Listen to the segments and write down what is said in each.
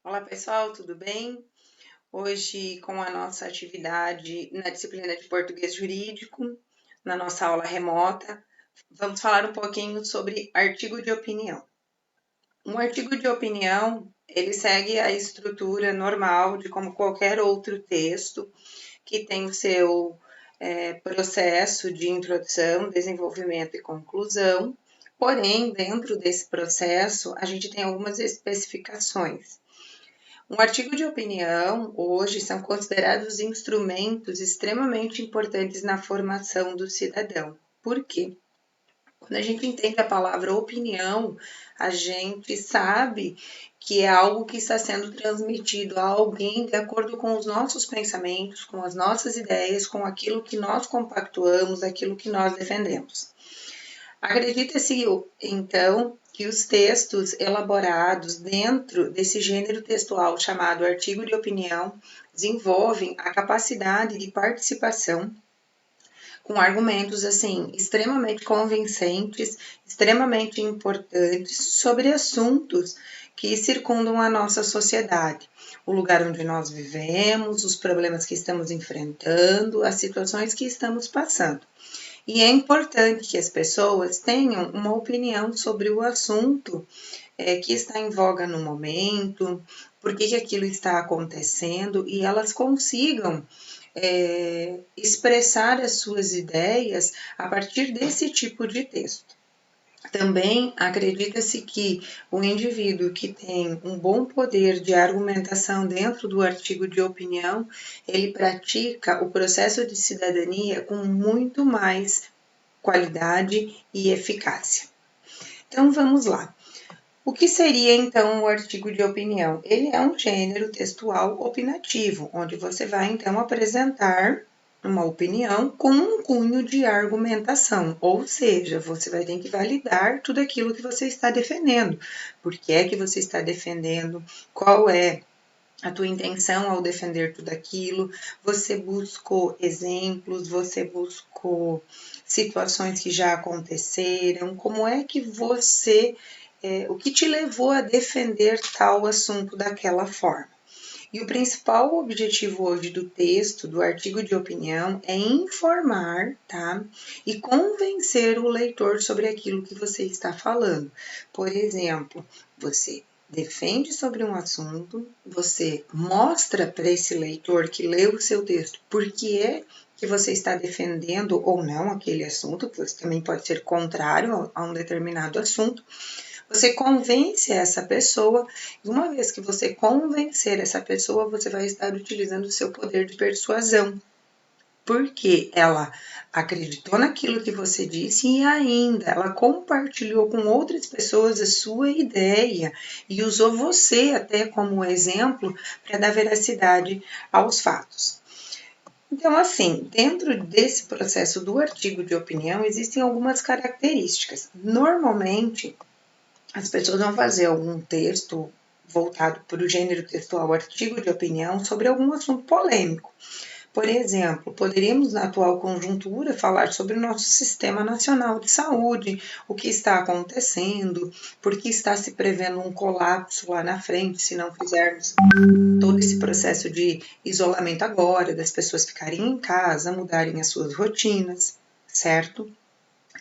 Olá pessoal, tudo bem? Hoje, com a nossa atividade na disciplina de português jurídico, na nossa aula remota, vamos falar um pouquinho sobre artigo de opinião. Um artigo de opinião, ele segue a estrutura normal de como qualquer outro texto, que tem o seu processo de introdução, desenvolvimento e conclusão, porém, dentro desse processo, a gente tem algumas especificações. Um artigo de opinião, hoje, são considerados instrumentos extremamente importantes na formação do cidadão. Por quê? Quando a gente entende a palavra opinião, a gente sabe que é algo que está sendo transmitido a alguém de acordo com os nossos pensamentos, com as nossas ideias, com aquilo que nós compactuamos, aquilo que nós defendemos. Acredita-se, então, que os textos elaborados dentro desse gênero textual chamado artigo de opinião desenvolvem a capacidade de participação com argumentos assim extremamente convincentes, extremamente importantes sobre assuntos que circundam a nossa sociedade, o lugar onde nós vivemos, os problemas que estamos enfrentando, as situações que estamos passando. E é importante que as pessoas tenham uma opinião sobre o assunto que está em voga no momento, por que aquilo está acontecendo e elas consigam expressar as suas ideias a partir desse tipo de texto. Também acredita-se que o indivíduo que tem um bom poder de argumentação dentro do artigo de opinião, ele pratica o processo de cidadania com muito mais qualidade e eficácia. Então vamos lá. O que seria então o artigo de opinião? Ele é um gênero textual opinativo, onde você vai então apresentar uma opinião com um cunho de argumentação, ou seja, você vai ter que validar tudo aquilo que você está defendendo. Por que é que você está defendendo? Qual é a tua intenção ao defender tudo aquilo? Você buscou exemplos, você buscou situações que já aconteceram, como é que você, o que te levou a defender tal assunto daquela forma? E o principal objetivo hoje do texto, do artigo de opinião, é informar, tá? E convencer o leitor sobre aquilo que você está falando. Por exemplo, você defende sobre um assunto, você mostra para esse leitor que leu o seu texto por que é que você está defendendo ou não aquele assunto, que você também pode ser contrário a um determinado assunto. Você convence essa pessoa, e uma vez que você convencer essa pessoa, você vai estar utilizando o seu poder de persuasão, porque ela acreditou naquilo que você disse e ainda ela compartilhou com outras pessoas a sua ideia e usou você até como exemplo para dar veracidade aos fatos. Então, assim, dentro desse processo do artigo de opinião, existem algumas características. Normalmente, as pessoas vão fazer algum texto voltado para o gênero textual, artigo de opinião sobre algum assunto polêmico. Por exemplo, poderíamos, na atual conjuntura, falar sobre o nosso Sistema Nacional de Saúde, o que está acontecendo, por que está se prevendo um colapso lá na frente se não fizermos todo esse processo de isolamento agora, das pessoas ficarem em casa, mudarem as suas rotinas, certo?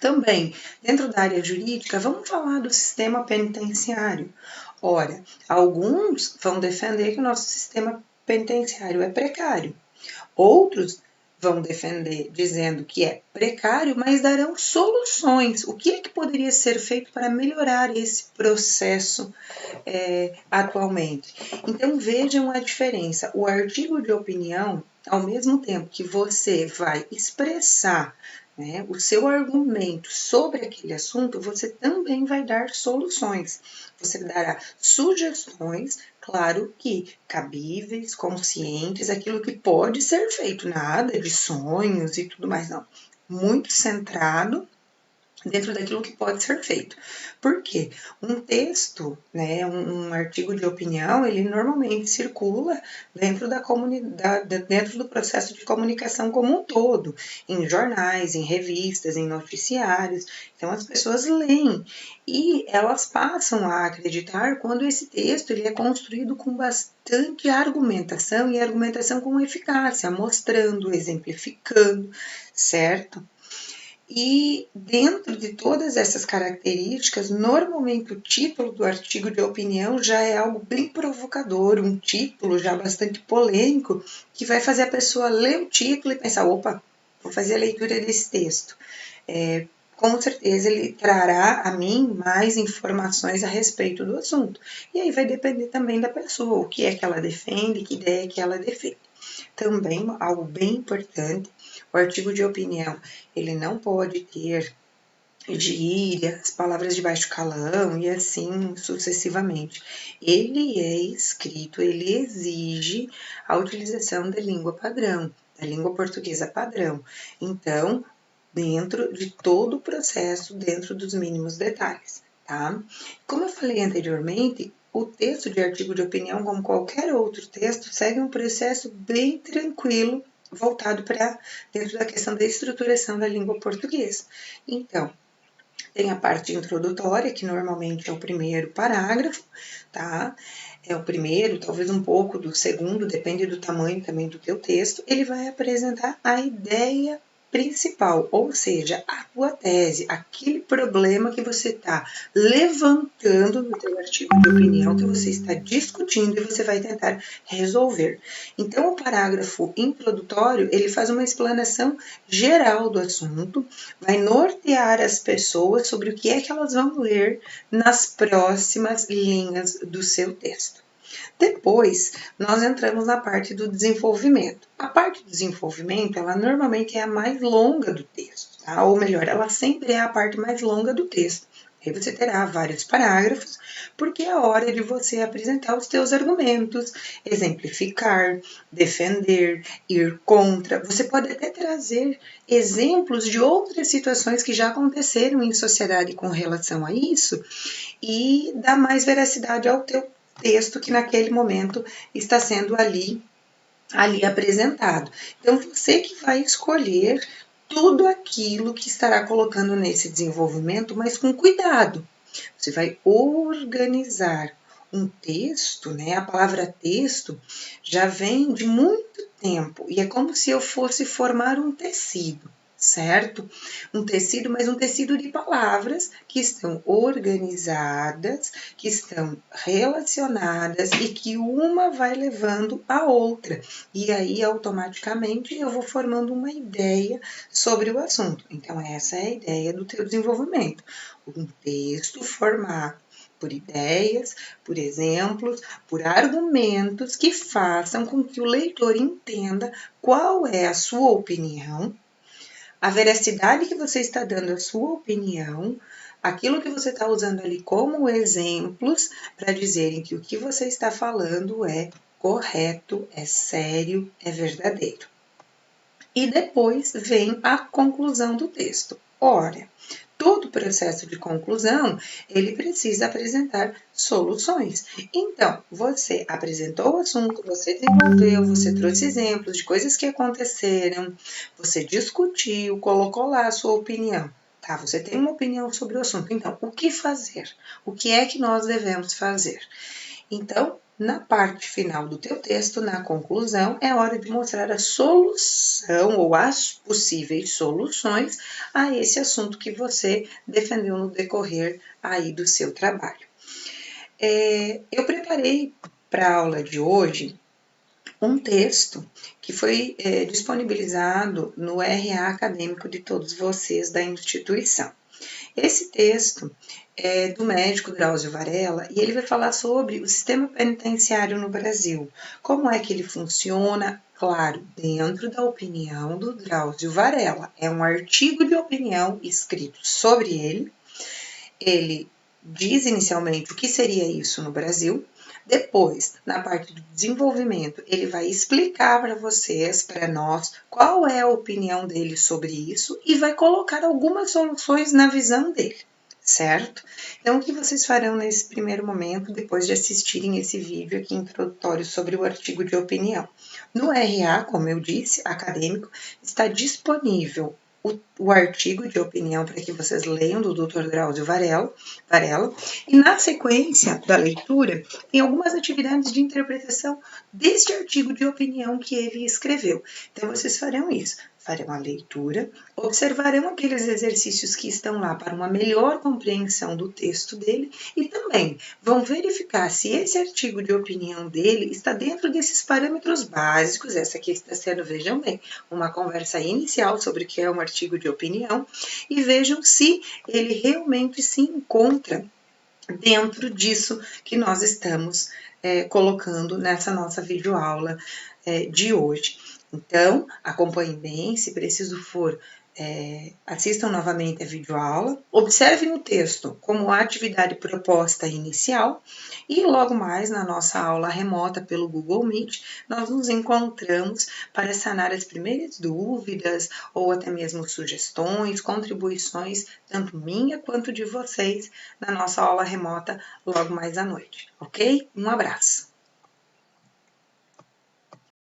Também, dentro da área jurídica, vamos falar do sistema penitenciário. Ora, alguns vão defender que o nosso sistema penitenciário é precário. Outros vão defender dizendo que é precário, mas darão soluções. O que é que poderia ser feito para melhorar esse processo atualmente? Então vejam a diferença. O artigo de opinião, ao mesmo tempo que você vai expressar o seu argumento sobre aquele assunto, você também vai dar soluções. Você dará sugestões, claro que cabíveis, conscientes, aquilo que pode ser feito, nada de sonhos e tudo mais, não. Muito centrado dentro daquilo que pode ser feito. Por quê? Um texto, né, um artigo de opinião, ele normalmente circula dentro da comunidade, dentro do processo de comunicação como um todo, em jornais, em revistas, em noticiários. Então as pessoas leem e elas passam a acreditar quando esse texto ele é construído com bastante argumentação e argumentação com eficácia, mostrando, exemplificando, certo? E dentro de todas essas características, normalmente o título do artigo de opinião já é algo bem provocador, um título já bastante polêmico, que vai fazer a pessoa ler o título e pensar: opa, vou fazer a leitura desse texto. Com certeza ele trará a mim mais informações a respeito do assunto. E aí vai depender também da pessoa, o que é que ela defende, que ideia que ela defende. Também algo bem importante, o artigo de opinião, ele não pode ter gírias, palavras de baixo calão e assim sucessivamente. Ele é escrito, ele exige a utilização da língua padrão, da língua portuguesa padrão. Então, dentro de todo o processo, dentro dos mínimos detalhes, tá? Como eu falei anteriormente, o texto de artigo de opinião, como qualquer outro texto, segue um processo bem tranquilo, voltado para dentro da questão da estruturação da língua portuguesa. Então, tem a parte introdutória, que normalmente é o primeiro parágrafo, tá? É o primeiro, talvez um pouco do segundo, depende do tamanho também do teu texto. Ele vai apresentar a ideia principal, ou seja, a tua tese, aquele problema que você está levantando no teu artigo de opinião, que você está discutindo e você vai tentar resolver. Então, o parágrafo introdutório, ele faz uma explanação geral do assunto, vai nortear as pessoas sobre o que é que elas vão ler nas próximas linhas do seu texto. Depois, nós entramos na parte do desenvolvimento. A parte do desenvolvimento, ela normalmente é a mais longa do texto, tá? Ou melhor, ela sempre é a parte mais longa do texto. Aí você terá vários parágrafos, porque é a hora de você apresentar os teus argumentos, exemplificar, defender, ir contra. Você pode até trazer exemplos de outras situações que já aconteceram em sociedade com relação a isso e dar mais veracidade ao teu texto que naquele momento está sendo ali apresentado. Então, você que vai escolher tudo aquilo que estará colocando nesse desenvolvimento, mas com cuidado. Você vai organizar um texto, né? A palavra texto já vem de muito tempo e é como se eu fosse formar um tecido, certo? Um tecido, mas um tecido de palavras que estão organizadas, que estão relacionadas e que uma vai levando a outra. E aí, automaticamente, eu vou formando uma ideia sobre o assunto. Então, essa é a ideia do teu desenvolvimento. Um texto formado por ideias, por exemplos, por argumentos que façam com que o leitor entenda qual é a sua opinião, a veracidade que você está dando à sua opinião, aquilo que você está usando ali como exemplos para dizerem que o que você está falando é correto, é sério, é verdadeiro. E depois vem a conclusão do texto. Ora, todo processo de conclusão, ele precisa apresentar soluções. Então, você apresentou o assunto, você desenvolveu, você trouxe exemplos de coisas que aconteceram, você discutiu, colocou lá a sua opinião. Tá, você tem uma opinião sobre o assunto. Então, o que fazer? O que é que nós devemos fazer? Então, na parte final do teu texto, na conclusão, é hora de mostrar a solução ou as possíveis soluções a esse assunto que você defendeu no decorrer aí do seu trabalho. Eu preparei para a aula de hoje um texto que foi disponibilizado no RA acadêmico de todos vocês da instituição. Esse texto é do médico Drauzio Varella e ele vai falar sobre o sistema penitenciário no Brasil, como é que ele funciona, claro, dentro da opinião do Drauzio Varella. É um artigo de opinião escrito sobre ele. Ele diz inicialmente o que seria isso no Brasil. Depois, na parte de desenvolvimento, ele vai explicar para vocês, para nós, qual é a opinião dele sobre isso e vai colocar algumas soluções na visão dele, certo? Então, o que vocês farão nesse primeiro momento, depois de assistirem esse vídeo aqui introdutório sobre o artigo de opinião? No RA, como eu disse, acadêmico, está disponível o artigo de opinião para que vocês leiam do Dr. Drauzio Varela, e na sequência da leitura tem algumas atividades de interpretação deste artigo de opinião que ele escreveu. Então vocês farão isso, farão a leitura, observarão aqueles exercícios que estão lá para uma melhor compreensão do texto dele e também vão verificar se esse artigo de opinião dele está dentro desses parâmetros básicos. Essa aqui está sendo, vejam bem, uma conversa inicial sobre o que é um artigo de opinião, e vejam se ele realmente se encontra dentro disso que nós estamos colocando nessa nossa videoaula de hoje. Então, acompanhem bem, se preciso for, assistam novamente a videoaula, observem o texto como a atividade proposta inicial e logo mais na nossa aula remota pelo Google Meet, nós nos encontramos para sanar as primeiras dúvidas ou até mesmo sugestões, contribuições, tanto minha quanto de vocês, na nossa aula remota logo mais à noite, ok? Um abraço!